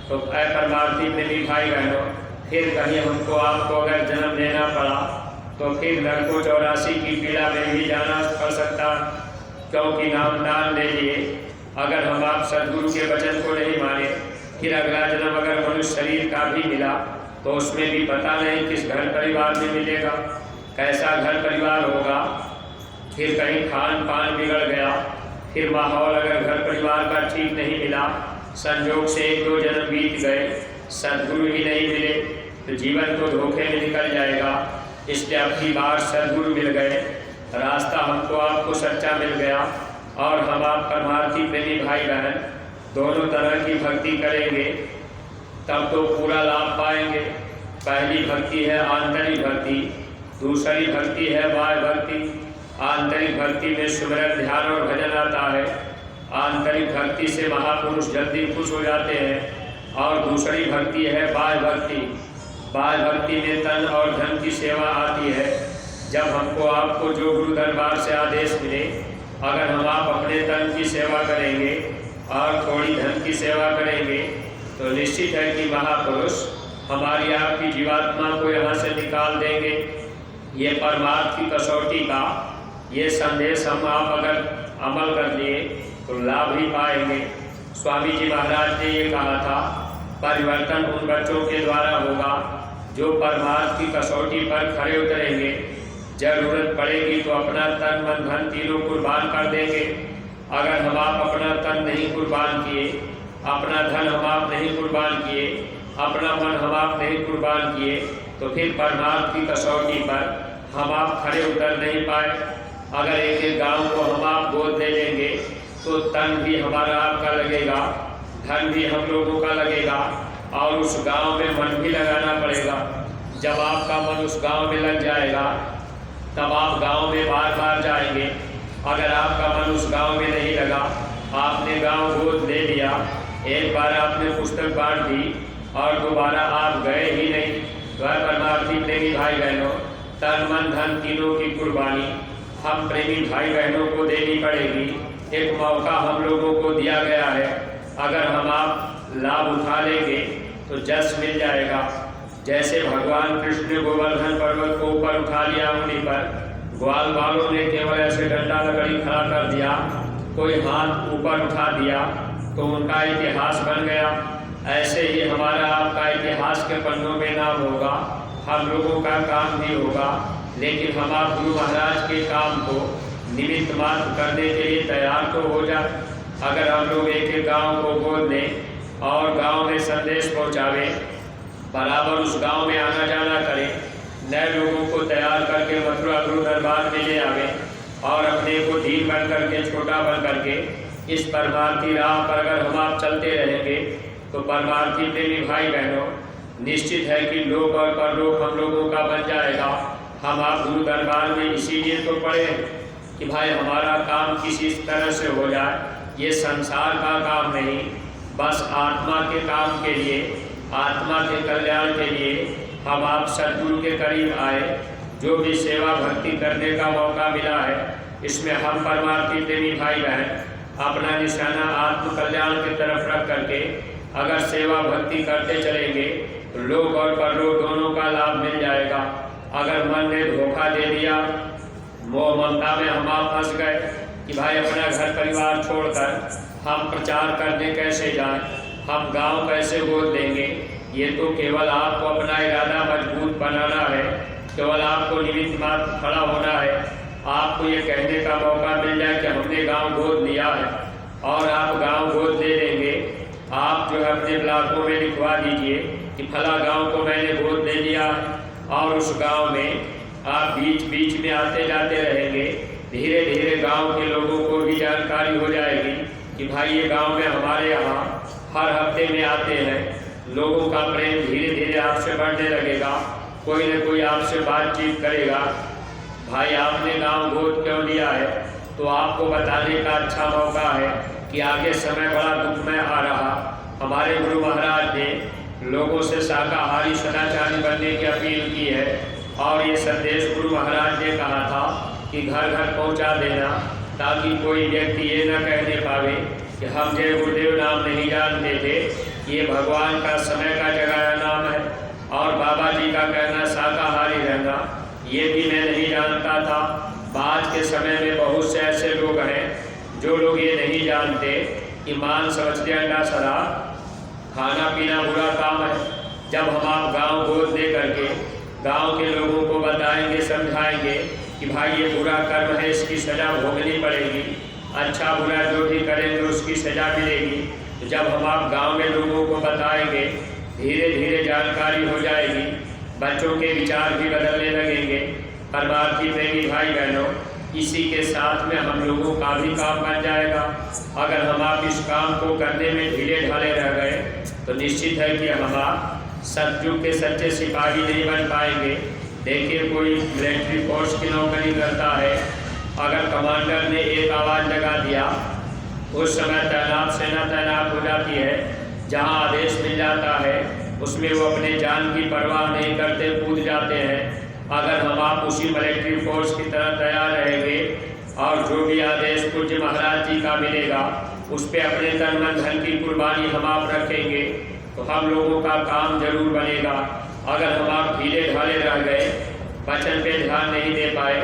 तो परमार्थी प्रेमी भाई बहनों, फिर कहीं हमको आपको अगर जन्म देना पड़ा तो फिर नरको 84 की पीड़ा में भी जाना पड़ सकता, क्योंकि नामदान ले लिए। अगर हम आप सदगुरु के वचन को नहीं माने, फिर अगला जन्म अगर मनुष्य शरीर का भी मिला तो उसमें भी पता नहीं किस घर परिवार में मिलेगा, कैसा घर परिवार होगा। फिर कहीं खान पान बिगड़ गया, फिर माहौल अगर घर परिवार का ठीक नहीं मिला, संयोग से 1-2 जन्म बीत गए, सदगुरु ही नहीं मिले, तो जीवन तो धोखे में निकल जाएगा। इसलिए अब की बार सदगुरु मिल गए, रास्ता हमको आपको सच्चा मिल गया और हम आप परमार्थी प्रेमी भाई बहन दोनों तरह की भक्ति करेंगे, तब तो पूरा लाभ पाएंगे। पहली भक्ति है आंतरिक भक्ति, दूसरी भक्ति है बाह्य भक्ति। आंतरिक भक्ति में सुमिरन ध्यान और भजन आता है। आंतरिक भक्ति से महापुरुष जल्दी खुश हो जाते हैं। और दूसरी भक्ति है बाह्य भक्ति। बाह्य भक्ति में तन और धन की सेवा आती है। जब हमको आपको जो गुरु दरबार से आदेश मिले, अगर हम आप अपने तन की सेवा करेंगे और थोड़ी धन की सेवा करेंगे, तो निश्चित है कि महापुरुष हमारी आपकी जीवात्मा को यहाँ से निकाल देंगे। ये परमार्थ की कसौटी का ये संदेश हम आप अगर अमल कर लिए तो लाभ ही पाएंगे। स्वामी जी महाराज ने ये कहा था, परिवर्तन उन बच्चों के द्वारा होगा जो परमार्थ की कसौटी पर खड़े उतरेंगे। जरूरत पड़ेगी तो अपना तन मन धन तीनों कुर्बान कर देंगे। अगर हम आप अपना तन नहीं कुर्बान किए, अपना धन हम आप नहीं कुर्बान किए, अपना मन हम आप नहीं कुर्बान किए, तो फिर परमार्थ की कसौटी पर हम आप खड़े उतर नहीं पाए। अगर एक एक गांव को हम आप गोद दे लेंगे तो तन भी हमारा आपका लगेगा, धन भी हम लोगों का लगेगा और उस गांव में मन भी लगाना पड़ेगा। जब आपका मन उस गांव में लग जाएगा तब आप गांव में बार बार जाएंगे। अगर आपका मन उस गांव में नहीं लगा, आपने गांव गोद ले लिया, एक बार आपने पुस्तक बांट दी और दोबारा आप गए ही नहीं, वह परमार्थी प्रेमी भाई बहनों, तन मन धन तीनों की कुर्बानी हम प्रेमी भाई बहनों को देनी पड़ेगी। एक मौका हम लोगों को दिया गया है, अगर हम आप लाभ उठा लेंगे तो जस मिल जाएगा। जैसे भगवान कृष्ण ने गोवर्धन पर्वत को ऊपर उठा लिया, उंगली पर ग्वाल वालों ने केवल ऐसे डंडा लकड़ी खड़ा कर दिया, कोई हाथ ऊपर उठा दिया तो उनका इतिहास बन गया। ऐसे ही हमारा आपका इतिहास के पन्नों में नाम होगा, हम लोगों का काम भी होगा। लेकिन हम आप गुरु महाराज के काम को निमित्त मात्र करने के लिए तैयार तो हो जाए। अगर हम लोग एक एक गाँव को गोद लें और गाँव में संदेश पहुँचावे, बराबर उस गांव में आना जाना करें, नए लोगों को तैयार करके मथुरा गुरु दरबार में ले आवे और अपने को धीर बन करके, छोटा बन करके इस परमार्थी राह पर अगर हम आप चलते रहेंगे तो परमार्थी प्रेमी भाई बहनों, निश्चित है कि लोक और परलोक हम लोगों का बन जाएगा। हम आप गुरु दरबार में इसीलिए तो पढ़े कि भाई हमारा काम किसी तरह से हो जाए, ये संसार का काम नहीं, बस आत्मा के काम के लिए, आत्मा के कल्याण के लिए हम आप सद्गुरु के करीब आए। जो भी सेवा भक्ति करने का मौका मिला है, इसमें हम परमार्थी प्रेमी भाई बहन अपना निशाना आत्म कल्याण की तरफ रख करके अगर सेवा भक्ति करते चलेंगे तो लोक और परलोक दोनों का लाभ मिल जाएगा। अगर मन ने धोखा दे दिया, मोह ममता में हम आप फंस गए कि भाई अपना घर परिवार छोड़कर हम प्रचार करने कैसे जाएं, हम गांव कैसे गोद लेंगे, ये तो केवल आपको अपना इरादा मजबूत बनाना है, केवल आपको निमित्त मात्र खड़ा होना है। आपको ये कहने का मौका मिल जाए कि हमने गांव गोद लिया है और आप गांव गोद ले लेंगे। आप जो है अपने ब्लॉकों में लिखवा दीजिए कि फला गांव को मैंने गोद ले लिया और उस गांव में आप बीच बीच में आते जाते रहेंगे। धीरे धीरे गांव के लोगों को भी जानकारी हो जाएगी कि भाई ये गांव में हमारे यहाँ हर हफ्ते में आते हैं। लोगों का प्रेम धीरे धीरे आपसे बढ़ने लगेगा, कोई न कोई आपसे बातचीत करेगा। भाई आपने गांव गोद क्यों लिया है, तो आपको बताने का अच्छा मौका है कि आगे समय बड़ा दुखमय आ रहा। हमारे गुरु महाराज ने लोगों से शाकाहारी सदाचारी बनने की अपील की है और ये संदेश गुरु महाराज ने कहा था कि घर घर पहुंचा देना, ताकि कोई व्यक्ति ये न कहने पावे कि हम जय गुरुदेव नाम नहीं जानते थे, ये भगवान का समय का जगाया नाम है। और बाबा जी का कहना शाकाहारी रहना, ये भी मैं नहीं जानता था। आज के समय में बहुत से ऐसे लोग हैं जो लोग ये नहीं जानते कि मांस मछली अंडा शराब खाना पीना बुरा काम है। जब हम आप गाँव गोद ले करके गाँव के लोगों को बताएंगे, समझाएंगे कि भाई ये बुरा कर्म है, इसकी सज़ा भोगनी पड़ेगी, अच्छा बुरा जो भी करेंगे उसकी सज़ा मिलेगी। तो जब हम आप गाँव में लोगों को बताएंगे, धीरे धीरे जानकारी हो जाएगी, बच्चों के विचार भी बदलने लगेंगे। परमार्थी प्रेमी भाई बहनों, इसी के साथ में हम लोगों का भी काम बन जाएगा। अगर हम आप इस काम को करने में ढीले ढाले रह गए तो निश्चित है कि हम आप सतयुग के सच्चे सिपाही नहीं बन पाएंगे। देखिए, कोई मिलिट्री फोर्स की नौकरी करता है, अगर कमांडर ने एक आवाज़ लगा दिया, उस समय तैनात सेना तैनात हो जाती है। जहां आदेश मिल जाता है उसमें वो अपने जान की परवाह नहीं करते, कूद जाते हैं। अगर हम आप उसी मिलिट्री फोर्स की तरह तैयार रहेंगे और जो भी आदेश पूज्य महाराज जी का मिलेगा उस पर अपने तन मन धन की कुर्बानी हम आप रखेंगे तो हम लोगों का काम जरूर बनेगा। अगर हम आप ढीले ढाले रह गए, वचन पे ध्यान नहीं दे पाए,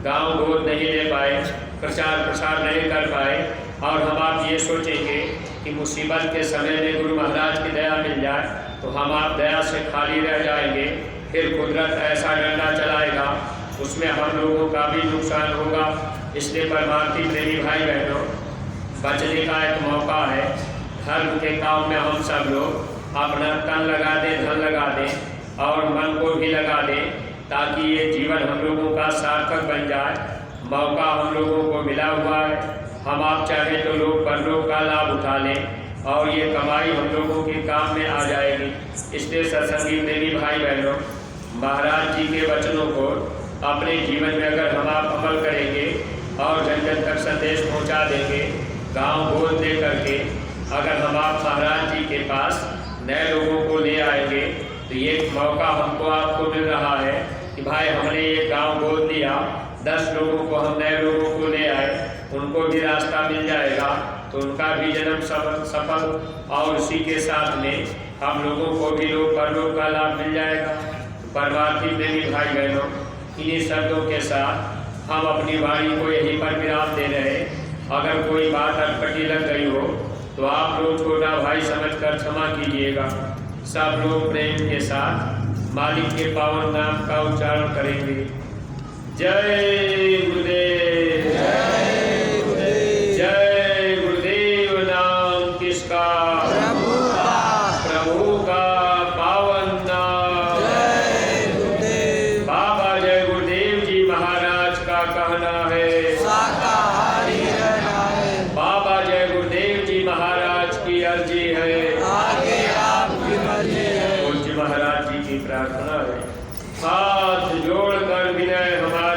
गांव गोद नहीं ले पाए, प्रचार प्रसार नहीं कर पाए और हम आप ये सोचेंगे कि मुसीबत के समय में गुरु महाराज की दया मिल जाए तो हम आप दया से खाली रह जाएंगे। फिर कुदरत ऐसा डंडा चलाएगा, उसमें हम लोगों का भी नुकसान होगा। इसलिए परमार्थी प्रेमी भाई बहनों, बचने का एक मौका है। धर्म के काम में हम सब लोग अपना तन लगा दें, धन लगा दें और मन को भी लगा दें, ताकि ये जीवन हम लोगों का सार्थक बन जाए। मौका हम लोगों को मिला हुआ है, हम आप चाहे तो लोग परलोक का लाभ उठा लें और ये कमाई हम लोगों के काम में आ जाएगी। इसलिए सत्संगी प्रेमी भाई बहनों, महाराज जी के वचनों को अपने जीवन में अगर हम आप अमल करेंगे और जन जन तक संदेश पहुंचा देंगे, गांव गोद दे करके अगर हम आप महाराज जी के पास नए लोगों को ले आएंगे, तो ये मौका हमको आपको मिल रहा है कि भाई हमने ये गांव गोद दिया, 10 लोगों को हम नए लोगों को ले आए, उनको भी रास्ता मिल जाएगा, तो उनका भी जन्म सफल और उसी के साथ में हम लोगों को भी लोग परलोक का लाभ मिल जाएगा। तो परमार्थी प्रेमी भाई बहनों, इन्हीं शब्दों के साथ हम अपनी वाणी को यहीं पर विराम दे रहे। अगर कोई बात अटपटी लग गई हो तो आप लोग छोटा भाई समझकर क्षमा कीजिएगा। सब लोग प्रेम के साथ मालिक के पावन नाम का उच्चारण करेंगे। जय गुरुदेव, जय गुरुदेव, जय गुरुदेव। नाम किसका? प्रभु का, प्रभु का पावन नाम। जय गुरुदेव। बाबा जय गुरुदेव जी महाराज का कहना है शाकाहारी रहना है। बाबा जय गुरुदेव जी महाराज की अर्जी है, आगे आपकी मर्जी है। पूज्य महाराज जी की प्रार्थना है, हाथ जोड़कर विनय हमारा